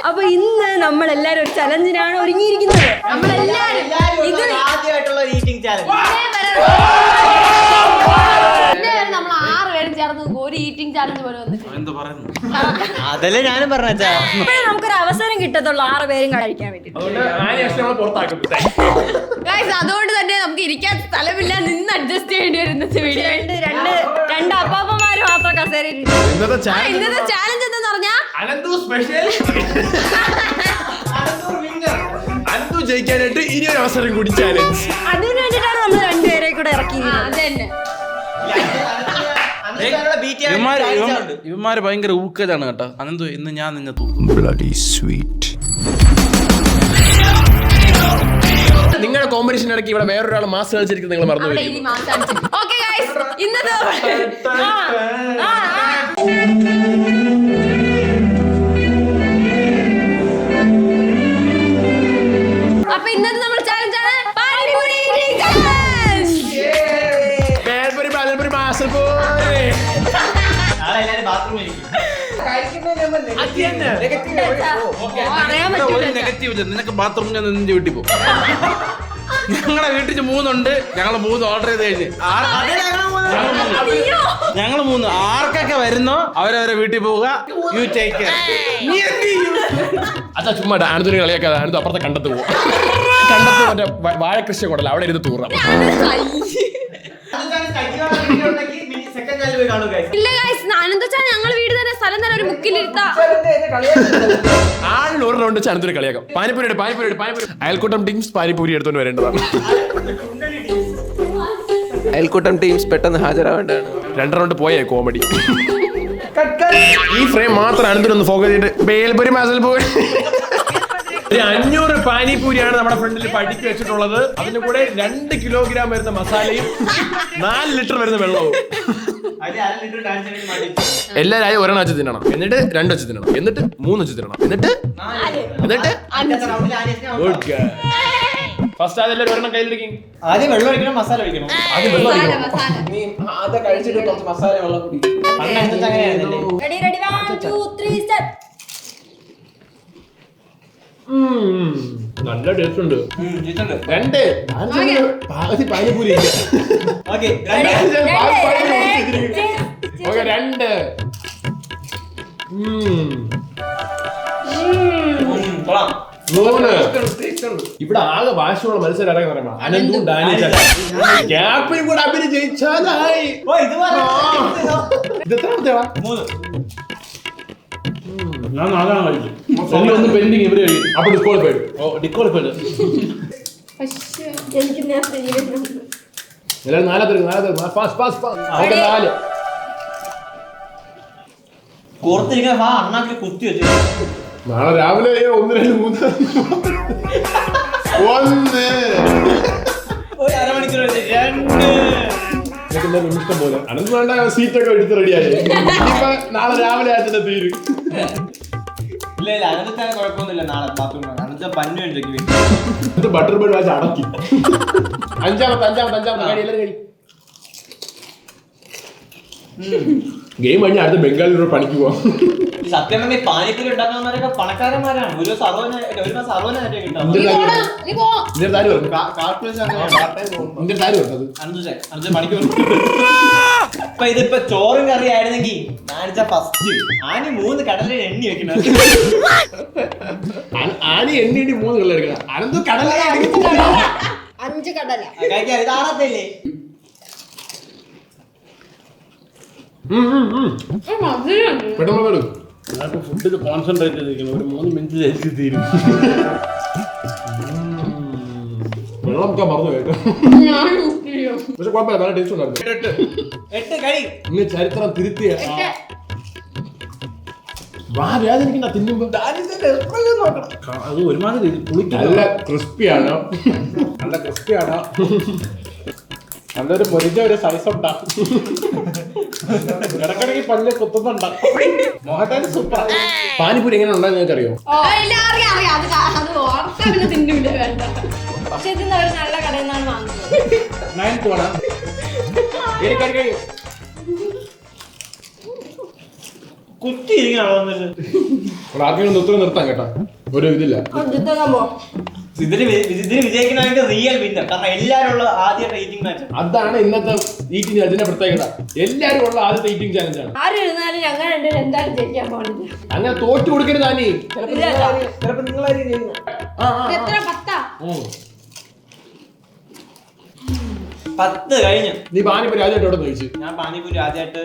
അപ്പൊ ഇന്ന് നമ്മളെല്ലാരും ഒരു ചലഞ്ചിനാണ് ഒരുങ്ങിയിരിക്കുന്നത്. നമ്മൾ 6 പേരും ചേർന്ന് ഒരു ഈറ്റിംഗ് ചാലഞ്ച് പോലെ അതല്ലേ ഞാനും പറഞ്ഞ നമുക്കൊരു അവസരം കിട്ടത്തുള്ളൂ 6 പേരും കഴിക്കാൻ വേണ്ടി. അതുകൊണ്ട് തന്നെ നമുക്ക് ഇരിക്കാൻ സ്ഥലമില്ല, നിന്ന് അഡ്ജസ്റ്റ് ചെയ്യേണ്ടി വരും ഇന്നത്തെ വീഡിയോ. രണ്ട് അപ്പാപ്പന്മാര് മാത്രം കസേരയിൽ. ഇന്നത്തെ ചാലഞ്ച് എന്താന്ന് പറഞ്ഞാ ജയിക്കാനായിട്ട് ഇനി ഒരു അവസരം കൂടി ചാലഞ്ച്. അതിന് വേണ്ടിട്ടാണ് നമ്മൾ രണ്ടുപേരെ കൂടെ ഇറക്കി. ഇവന്മാര് ഭയങ്കര ഊക്കലാണ് കേട്ടോ. അനന്തു ഇന്ന് ഞാൻ നിന്നെ തൂക്കും. നിങ്ങളുടെ കോമ്പറ്റീഷൻ ഇടയ്ക്ക് ഇവിടെ വേറൊരാൾ മാസ് കളിച്ചിരിക്കുന്നത് നിങ്ങൾ മറന്നു. അപ്പൊ ഇന്നത്തെ നമ്മൾ ചാലഞ്ച് ആണ് പാനിപൂരി നിനക്ക് ബാത്റൂമിൽ നിന്റെ വീട്ടിൽ പോകും. ഞങ്ങളെ വീട്ടിൽ 3 ഉണ്ട്. ഞങ്ങള് 3 ഓർഡർ ചെയ്ത് കഴിഞ്ഞ് ഞങ്ങള് 3 ആർക്കൊക്കെ വരുന്നോ അവരവരെ വീട്ടിൽ പോവുക. യു ടേക്ക് അതാ ചുമ്മാ ആനന്ദന് കളിയാക്കാതെ ആനന്ദ അപ്പുറത്തെ കണ്ടത്ത് പോകും. കണ്ടത്ത് മറ്റേ വാഴകൃഷി കൊണ്ടല്ല, അവിടെ ഇരുന്ന് തൂറാം. ഇല്ല ഗൈസ്, അനന്തച്ചാൻ ഞങ്ങളെ വീട് തന്നെ സ്ഥലം തന്നെ ഒരു മുക്കിലിരുത്താ. ആളിൽ ഒരു റൗണ്ട് ആനന്ദന് കളിയാക്കാം. പാനിപ്പൂരി അയൽക്കൂട്ടം ടീംസ് പാനിപ്പൂരി എടുത്തോണ്ട് വരേണ്ടതാണ്. അയൽക്കൂട്ടം ടീംസ് പെട്ടെന്ന് ഹാജരാവേണ്ടതാണ്. 2 റൗണ്ട് പോയേ കോമഡി. ഈ ഫ്രെയിം മാത്രം ആനന്ദനൊന്ന് ഫോക്കസ് ചെയ്തിട്ട് ബേൽപൂരി മസാലപൂരി 500 പാനിപൂരിയാണ് നമ്മുടെ ഫ്രണ്ടിൽ പഠിക്ക് വെച്ചിട്ടുള്ളത്. അതിന്റെ കൂടെ 2 കിലോഗ്രാം വരുന്ന മസാലയും 4 ലിറ്റർ വരുന്ന വെള്ളവും. എല്ലാരും ഒരെണ്ണം വെച്ച് തിന്നണം, എന്നിട്ട് 2 വെച്ച് തിന്നണം, എന്നിട്ട് 3 വെച്ച് തിന്നണം, എന്നിട്ട് ഫസ്റ്റ് അതെല്ലാരും ഒരെണ്ണം കയ്യിലെടുക്കും. ആദ്യം വെള്ളം ഒഴിക്കണം, മസാല ഒഴിക്കണം. ആദ്യം വെള്ളം ഒഴിക്കണം. നീ അത് കഴിച്ചിട്ട് കുറച്ച് മസാല വെള്ളം കൂടി. നല്ല ടേസ്റ്റ് ഉണ്ട്. 2 പാനിപൂരി ഇല്ല. 2 ഇവിടെ ആകെ ഭാഷയുള്ള മത്സരം ഇറങ്ങി പറയുമ്പോ അനന്തും ഡാനിയും ഗ്യാപ്പിനും കൂടെ അഭിനയം ജയിച്ചാലായി. ഇത് എത്രാമത്തെയാ? 3. ഞാൻ 4 കഴിച്ചു. ഒന്ന് പെൻഡിങ് ഇവര് കഴിയും. അപ്പൊ ഡിസ്ക്വാളിഫൈഡ്. ഡിക്കോളിപ്പല്ലേ എല്ലാവരും 4 കോർത്തിരിക്കാൻ അണ്ണാക്കി കുത്തി വെച്ചു. നാളെ രാവിലെ 1 2 3 ഒരു അരമണിക്കൂർ 2 ഇഷ്ടം പോലെ അനന്ത് വേണ്ട സീറ്റൊക്കെ എടുത്ത് റെഡിയായി. നാളെ രാവിലെ ആയിട്ട് തീര്. ഇല്ല അനന്തത്താൻ കുഴപ്പമൊന്നുമില്ല. നാളെ ബാത്റൂം അനന്ത പന്നു വേണ്ടി ബട്ടർ ബേർഡ് വാച്ച് അടക്കി. അഞ്ചാമത്തെ കഴി എല്ലാവരും കഴി. ഗെയിം കഴിഞ്ഞ അടുത്ത് ബംഗാളിലൂടെ പണിക്ക് പോവാം. സത്യം പറഞ്ഞ പാനിപ്പൂരി ഉണ്ടാക്കുന്നവരൊക്കെ പണക്കാരന്മാരാണ്. ഒരു സർവനായിട്ട് കിട്ടാം. അപ്പൊ ഇതിപ്പോ ചോറും കറി ആയിരുന്നെങ്കിൽ ഫസ്റ്റ് ആനി 3 കടലിൽ എണ്ണി വെക്കണം. ആനി എണ്ണി 3 കടല എടുക്കണം. അനന്ത് കടല 5 കടല കഴിക്കാൻ ഇത് 6ത്തെ. പെട്ടെന്ന് ഫുഡിൽ കോൺസെൻട്രേറ്റ് ചെയ്തിരിക്കണം. ഒരു 3 മിനിറ്റ് കഴിച്ച് തീരും. വെള്ളം ഒക്കെ മറന്നു കേട്ടോ. പക്ഷെ കുഴപ്പമില്ല, നല്ല ടേസ്റ്റ് ഉണ്ടായിരുന്നു. 8 കഴി ഇന്ന് ചരിത്രം തിരുത്തിയ വേദനിക്കണ്ട തിന്നുമ്പോ. അത് ഒരുമാതിരി നല്ല ക്രിസ്പിയാണ്. നല്ലൊരു മുരിഞ്ഞ ഒരു സൈസ് ഉണ്ടാകും. ഇടക്കിടക്ക് പല്ല് കുത്തുന്നുണ്ട. മോഹൻലാൽ സൂപ്പർ. പാനിപ്പൂരി എങ്ങനെ ഉണ്ടാകുന്ന നിങ്ങൾക്ക് അറിയോ? പക്ഷെ ഇതിന്ന് ഒരു നല്ല കടയിൽ നിന്നാണ് വാങ്ങുന്നത്. കുത്തി ഇരിക്കണോ ആദ്യം നിർത്താൻ കേട്ടോ, ഒരു ഇതില്ല. ഇതിന് വിജയിക്കണമെങ്കിൽ റിയൽ വിന്നർ. കാരണം എല്ലാരും ഉള്ള ആദ്യത്തെ ഈറ്റിംഗ് മാച്ച്. അതാണ് ഇന്നത്തെ ഈറ്റിംഗ് ചാലഞ്ചിന്റെ പ്രത്യേകത. എല്ലാരും ഉള്ള ആദ്യത്തെ ഈറ്റിംഗ് ചാലഞ്ചാണ്. ആരും ഇരുന്നാലും ഞങ്ങൾ രണ്ടുപേരും എന്തായാലും ജയിക്കാൻ പാടില്ല. അങ്ങനെ തോറ്റു കൊടുക്കരുത് താനേ. ചിലപ്പോ നിങ്ങളായിരിക്കും ചെയ്യുന്നത്. എത്ര 10? 10 കഴിഞ്ഞു. നീ പാനിപ്പൂരി ആദ്യമായിട്ട് എവിടെ കഴിച്ചു? ഞാൻ പാനിപൂരി ആദ്യമായിട്ട്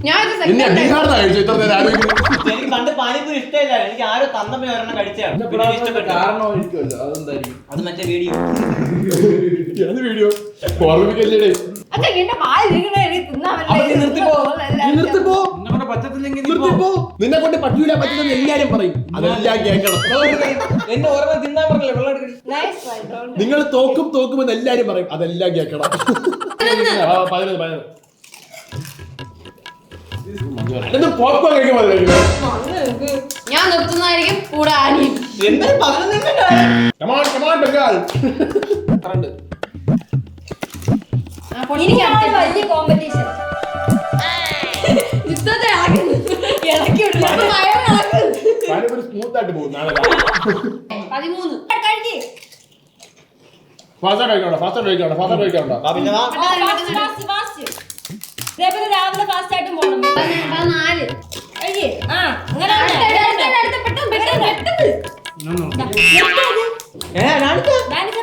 ഞാൻ ഇത് നിന്നെ second ബീഹാറിനാ കഴിച്ചു. ഇത്ര നേരം ആലോചിക്കുന്നു. എനിക്ക് പണ്ട് പാനിപൂരി ഇഷ്ടമില്ല. എനിക്ക് ആരോ തന്നപ്പോ ഒരെണ്ണം കഴിച്ചാണ്. പിന്നെ ഇഷ്ടപ്പെട്ടു. കാരണമായിരിക്കുമല്ലോ, അതെന്തായിരിക്കും? അത് മറ്റേ വീഡിയോ. അത് വീഡിയോ ഓർമ്മിക്കല്ലേ? അച്ഛാ എന്റെ വായിലിരിക്കണ എനിക്ക് തിന്നാൻ അപ്പൊ നീ നിർത്തിപ്പോ. നിർത്തിപ്പോ, നിങ്ങളെ പറ്റത്തില്ലെങ്കിൽ നീ പോ. നിർത്തിപ്പോ. നിന്നെ കൊണ്ട് പറ്റൂല പറ്റുന്ന എല്ലാരും പറയും. അതെല്ലാം കേൾക്കണം. എന്നെ ഓർമ്മ തിന്നാൻ പറഞ്ഞില്ലേ, വെള്ളം എടുക്കണി. നിങ്ങൾ തോക്കുമെന്ന് എല്ലാരും പറയും. അതെല്ലാം കേൾക്കണം. 11. പോപ്കോൺ കഴിക്കാൻ മതി. ഞാൻ നിർത്തുന്നതായിരിക്കും കൂടെ ആനിയും. എന്തൊരു 11 Come on, Bengal. എത്രണ്ട്? എനിക്കാണ് വലിയ കോമ്പറ്റീഷൻ. യുദ്ധത്തെ ആക്കുന്നു. ഇളക്കി വിടുന്നു. അപ്പൊ വയറ് ഇളക്കുന്നു. പാനിപ്പൂരി സ്മൂത്ത് ആയിട്ട് പോകും. നാളെ 13. കഴിഞ്ഞ് ഫാസ്റ്റ് കഴിക്കണ്ട. പിന്നെ വാ. ഇതേപോലെ രാവിലെ ഫാസ്റ്റ് ആയിട്ടും പോകണം. 14. കഴിഞ്ഞ് അങ്ങനെ അടുത്ത പെട്ടെന്ന്.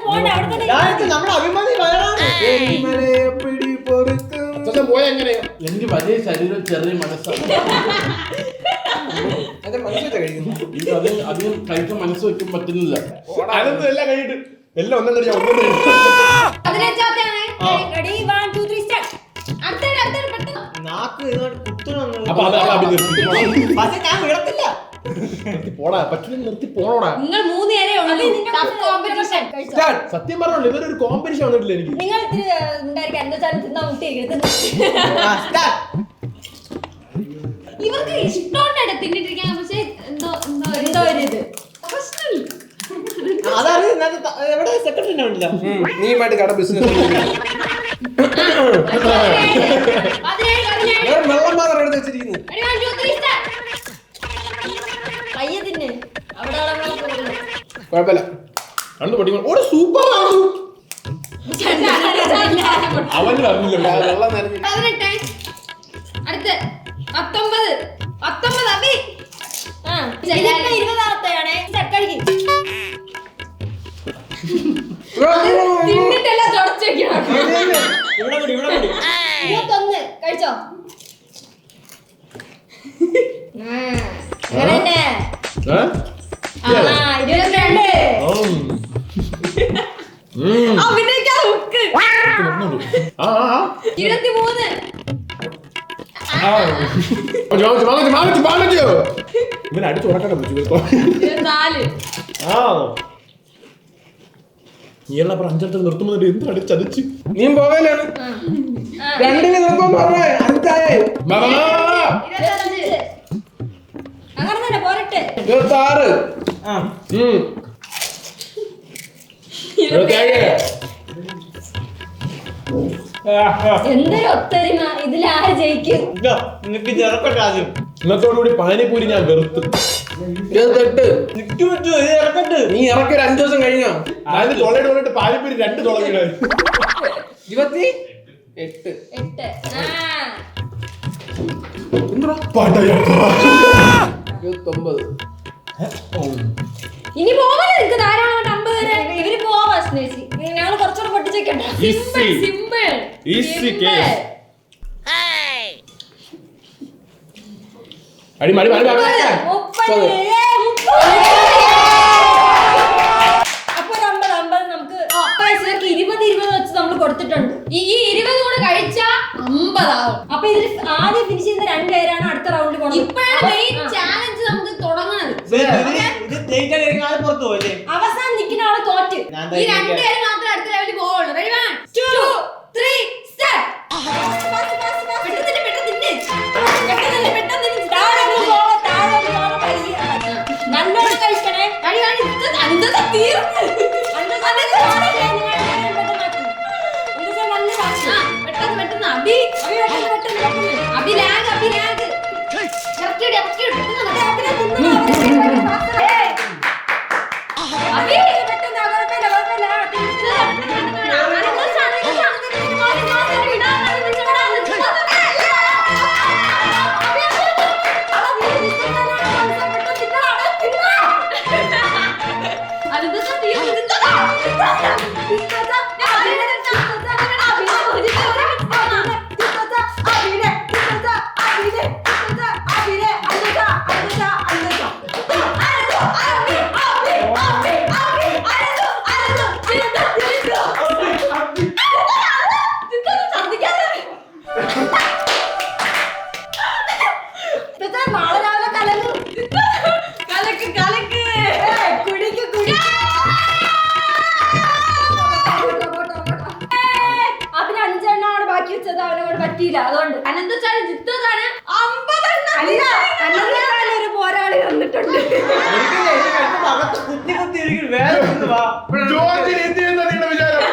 പോണ്ട അവിടെ തന്നെ നമ്മുടെ അഭിമാനി വയറാണ്. പോയ എങ്ങനെയാ? എനിക്ക് വലിയ ശരീരം ചെറിയ മനസ്സാണ്. എന്റെ മനസ്സിലാ കഴിക്കുന്നു. എനിക്ക് അധികം കഴിക്കാൻ മനസ്സ് വെക്കാൻ പറ്റുന്നില്ല. അതൊന്നും എല്ലാം കഴിഞ്ഞിട്ട് എല്ലാം ഒന്നും കഴിച്ചാൽ ഒന്നും കഴിയും. 15-ാമത്തെയാണ്. Ready 1 2 3 start. അടുത്ത പെട്ടെന്ന്. നാക്ക് ഇങ്ങോട്ട് കുത്തണം. അപ്പൊ അത് നിർത്തി പക്ഷെ ഞാൻ വിടത്തില്ല. പോടാ, പറ്റില്ല നിർത്തി പോണോടാ. നിങ്ങൾ 3 പേരേ ഉള്ളൂ. Tough competition. സത്യം പറഞ്ഞോളൂ, ഇവരൊരു കോമ്പറ്റീഷൻ വന്നിട്ടില്ല എനിക്ക്. നിങ്ങൾ ഇത്തിരി ഉണ്ടായിരിക്കാം. എന്താ വെച്ചാൽ തിന്നാൻ മുട്ടിയിരിക്കരുത്. ഇവർക്ക് ഇഷ്ടമുണ്ടായിട്ട് തിന്നിട്ടിരിക്കാൻ, പക്ഷെ എന്തോ ഒരു ഇത് പ്രശ്നമില്ല. അതാണ് എവിടെ സെക്രട്ടറി ഉണ്ടല്ലോ. നീയുമായിട്ട് കട ബിസിനസ്. 17. വെള്ളം മാത്രം എടുത്ത് വെച്ചിരിക്കുന്നു. Ready, 1 2 3 start. പയ്യതിന് അവിടെ കുഴപ്പമില്ല. കണ്ടു പഠിക്കണം. ഓ സൂപ്പർ ആണ്. അവന് അറിഞ്ഞില്ല. വെള്ളം നനഞ്ഞു. 18. അടുത്ത് 19. അബി. 20-ാമത്തെയാണ്. തിന്നിട്ടെല്ലാം തുടച്ചു വെക്കണം. ഇവിടെ കൂടി 21 കഴിച്ചോ? അങ്ങനെ തന്നെ. 22. അഭിനയിക്കാതെ ഉക്ക്. 23. ഇവൻ അടിച്ചു ഉറക്കട്ടെ. 24. നീയുള്ള അപ്പുറം 5 നിർത്തുമ്പോൾ എന്ത് അടിച്ച് ചതിച്ച്. നീയും പോകലാണ്. രണ്ടിന് നിർത്താൻ പറഞ്ഞേ. 5 25. അങ്ങനെ തന്നെ പോരട്ടെ. 26. എന്തൊരു ഒത്തൊരുമ. ഇതിലാര് ജയിക്കും? നിനക്ക് ചെറുക്കട്ടെ ആദ്യം. ഇന്നത്തോടുകൂടി പാനിപ്പൂരി ഞാൻ വെറുത്ത്. 28. നിക്ക് പറ്റൂ, ഇത് ഇറക്കട്ട്. നീ ഇറക്കി ഒരു 5 ദിവസം കഴിഞ്ഞോ? അതിന് തൊള്ളയിട്ട് പാനിപ്പൂരി 2 തുളങ്ങിടാൻ. 28. 8. പാട്ടയാ 29. ഇനി പോവാൻ നിനക്ക് ധാരാളം 50 വരെ. ഇവര് പോവാ സ്നേഹിച്ച്. ഞങ്ങൾ കുറച്ചുകൂടെ പൊട്ടിച്ചേക്കണ്ട. സിമ്പിൾ. Easy case. അടി മടി 30. അപ്പൊ 50 നമുക്ക് 20 വെച്ച് നമ്മൾ കൊടുത്തിട്ടുണ്ട്. ഈ 20 കൂടെ കഴിച്ചാ 50 ആവും. അപ്പൊ ഇതിൽ ആദ്യം ഫിനിഷ് ചെയ്യുന്ന 2 പേരാണ് അടുത്ത റൗണ്ടിൽ പോകുന്നത്. ഇപ്പോഴാണ് മെയിൻ ചാലഞ്ച് നമുക്ക് തുടങ്ങുന്നത്. ഇത് ജയിക്കാൻ കഴിയുന്ന പുറത്തു പോയില്ലേ? അവസാനം നിൽക്കുന്ന ആള് തോറ്റ്. ഈ 2 പേര് മാത്രമേ അടുത്ത ലെവലിൽ പോവുള്ളൂ. Ready, 1 2 3 start. പെട്ടെന്ന് നല്ലോണം കഴിക്കണേ. പെട്ടെന്ന് അബി ലാഗ് ഇട്ടിട്ടുണ്ട്. കുത്തി കുത്തി ഇരിക്കും വേറെ ഒന്ന് വാ. ജോർജിന് എന്ത് ചെയ്യുന്ന നിങ്ങളുടെ വിചാരം?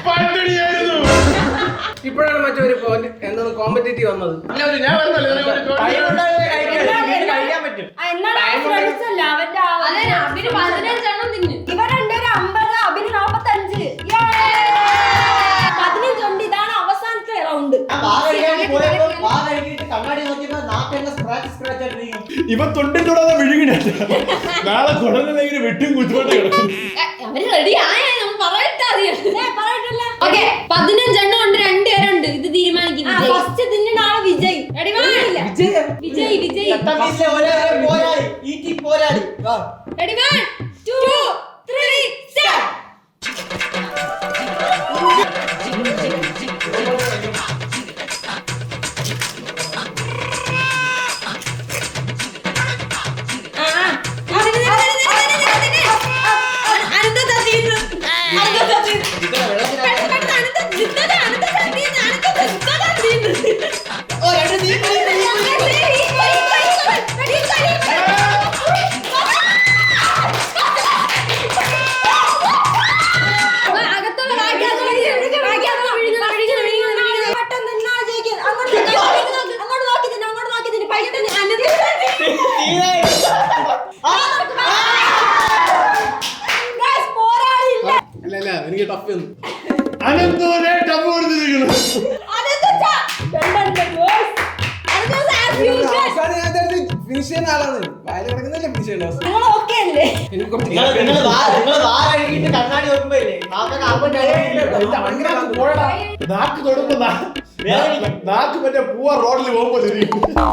പട്ടിണിയായിരുന്നു. ഇപ്പോഴാണ് മറ്റൊരു എന്താണ് കോമ്പറ്റേറ്റീവ് വന്നത്. ഞാൻ വരുന്നല്ലേ കൈകൊണ്ടല്ലേ കഴിക്കാൻ പറ്റും. എന്നാണ് ശ്രമിച്ചല്ല അവന്റെ അതെ, അഭിന് 15 എണ്ണം തിന്നു. ഇവർ രണ്ടുപേരും 50, അഭിന് 45. 15 ഉണ്ട്. ഇതാണ് അവസാനത്തെ റൗണ്ട്. ഞാൻ വാ കഴിക്കാൻ പോയപ്പോ വാ കഴിക്കിട്ട് കണ്ണാടി നോക്കിയപ്പോ നാക്കെല്ലാം സ്ക്രാച്ച് ആയിട്ടിരിക്കും. ഇവ തൊണ്ടിൽ തൊടാതെ വിഴുങ്ങിനല്ല. നാളെ കുടലിങ്ങനെ വെട്ടും കുത്തുകൊണ്ട് കിടക്കും. അവര് റെഡി ആയ നമ്മൾ പറയട്ടെ പറയട്ടല്ല. ഓക്കെ 15 എണ്ണം ഉണ്ട്, 2 പേരുണ്ട്. ഇത് തീരുമാനിക്കുന്നു ഫസ്റ്റ് തിന്നുന്ന ആള് വിജയ്. വിജയ് വിജയ് ചട്ടമ്പീസിലെ ഒരേ പോരാളി ഈറ്റി പോരാളി. വാ. Ready 1 2 3 start. ഓ രണ്ട് നീ അല്ല എനിക്ക് ടഫ് ഒന്നും. അനന്തോനെ ടപ്പ് കൊടുത്തിരിക്കുന്നു. അവസാനം ഞാൻ ഫിനിഷ് ചെയ്യുന്ന ആളാണ്. വായിൽ കിടക്കുന്നില്ല ഫിനിഷ് ചെയ്യേണ്ട അവസ്ഥ. നിങ്ങൾ ഓക്കെ അല്ലേ? എനിക്ക് കുറച്ച് നിങ്ങൾ വാ കഴിക്കിട്ട് കണ്ണാടി നോക്കുമ്പോ ഇല്ലേ നാക്ക് തൊടുമ്പോ നാക്ക് മറ്റേ പൂവ റോഡിൽ പോകുമ്പോ തിരിയും.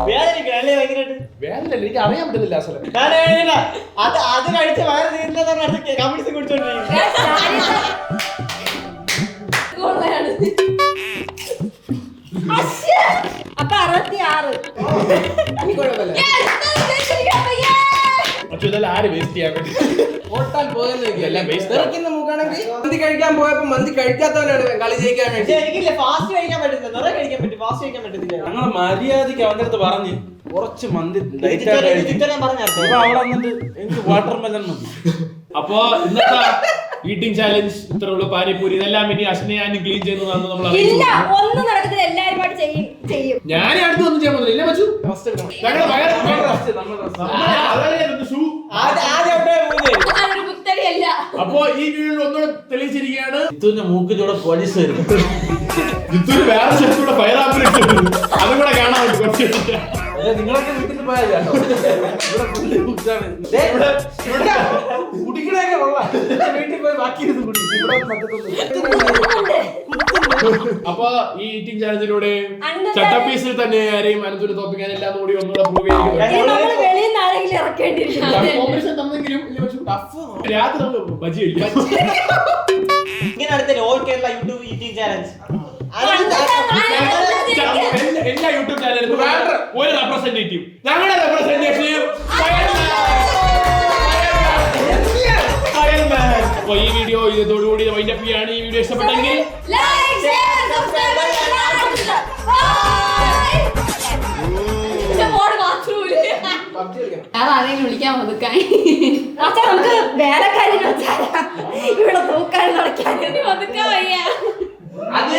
വേദനിക്കല്ലേ ഭയങ്കരമായിട്ട്. വേദന എനിക്ക് അറിയാൻ പറ്റുന്നില്ല അസല. അത് കഴിച്ച വയറ് തീരുന്നതാണ് കമ്മ്യൂണിസ്റ്റ് കുടിച്ചോണ്ടിരിക്കും. അപ്പൊ 66. എനിക്ക് കുഴപ്പമില്ല. പക്ഷെ ഇതെല്ലാം ആര് വേസ്റ്റ് ചെയ്യാൻ വേണ്ടി? ഓട്ടാൽ പോയെന്ന് എല്ലാം waste ആണ്. തെറിക്കുന്ന മൂക്കാണെങ്കിൽ മന്തി കഴിക്കാൻ പോയപ്പോ മന്തി കഴിക്കാത്തവനാണ് കളി ജയിക്കാൻ വേണ്ടി. പക്ഷെ എനിക്കില്ല ഫാസ്റ്റ് കഴിക്കാൻ പറ്റുന്നില്ല. നിറയെ കഴിക്കാൻ പറ്റും, ഫാസ്റ്റ് കഴിക്കാൻ പറ്റത്തില്ല. ഞങ്ങൾ മര്യാദക്ക് അവന്റെ അടുത്ത് പറഞ്ഞ് കുറച്ച് മന്തി ലൈറ്റ് ആയിട്ട് കഴിക്കും. ചിത്രം പറഞ്ഞായിരുന്നു. അപ്പൊ അവിടെ വന്നിട്ട് എനിക്ക് വാട്ടർ മെലൺ മതി. അപ്പൊ ഇന്നത്തെ ഈറ്റിംഗ് ചാലഞ്ച് ഇത്ര ഉള്ളു. പാനിപ്പൂരി ഇതെല്ലാം ഇനി അശ്നയാനും ക്ലീൻ ചെയ്യുന്നതാണെന്ന് നമ്മൾ ഇല്ല, അറിയിച്ചു. ഒന്നും നടക്കത്തില്ല. എല്ലാരുമായിട്ട് ചെയ്യും. ഞാൻ അടുത്തൊന്നും ചെയ്യാൻ പറ്റില്ല. ഇല്ല മച്ചു ഫസ്റ്റ് എടുക്കണം. ഞങ്ങളുടെ ആദ്യം അവിടെ മൂന്ന് അതൊരു കുത്തടിയല്ല. അപ്പോ ഈ വീഡിയോയിൽ ഒന്നുകൂടെ തെളിയിച്ചിരിക്കുകയാണ്. ഇതുവിന്റെ മൂക്കിലൂടെ പോലീസ് വരും. ഇതൊരു വേറെ സ്ഥലത്തൂടെ ഫയർ ആംബുലൻസ് അതും കൂടെ കാണാൻ പറ്റും കുറച്ച്. നിങ്ങളൊക്കെ വീട്ടിൽ പോയാൽ ഇവിടെ പുള്ളി കുടിച്ചാണ്. കുടിക്കണൊക്കെ കൊള്ളാം. വീട്ടിൽ പോയി ബാക്കി ഇരുന്ന് കുടി. ഇവിടെ പറ്റത്തൊന്നും. അപ്പൊ ഈ ഈറ്റിംഗ് ചാലഞ്ചിലൂടെ അനന്തൻ ചട്ടപ്പീസിൽ തന്നെ ആരെയും അനന്തൊരു തോപ്പിക്കാൻ എല്ലാം കൂടി ഒന്നുകൂടെ പ്രൂവ് ഇനി നമ്മള് വെളിയിൽ നിന്ന് ആരെങ്കിലും ഇറക്കേണ്ടിയിരിക്കും. രാത്രി നമ്മൾ ബജി കഴിക്കാം. ഇങ്ങനെ അടുത്ത all Kerala YouTube eating challenge. എല്ലാ യൂട്യൂബ് ചാനലിലും ഒരു റെപ്രസെന്റേറ്റീവ്. ഞങ്ങളുടെ റെപ്രസെന്റേറ്റീവ് അപ്പൊ ഈ വീഡിയോ ഇതോടുകൂടി വൈൻഡപ്പ് ചെയ്യാണ്. ഈ വീഡിയോ ഇഷ്ടപ്പെട്ടെങ്കിൽ Like, share, subscribe, പബ്ജി കളിക്കണം. വേറെ ആരെങ്കിലും വിളിക്കാൻ ഒതുക്കാൻ അച്ഛാ, നമുക്ക് വേറെ കാര്യം വെച്ചാൽ ഇവിടെ തൂക്കാൻ നടക്കാൻ ഒതുക്കാൻ വയ്യ. അത്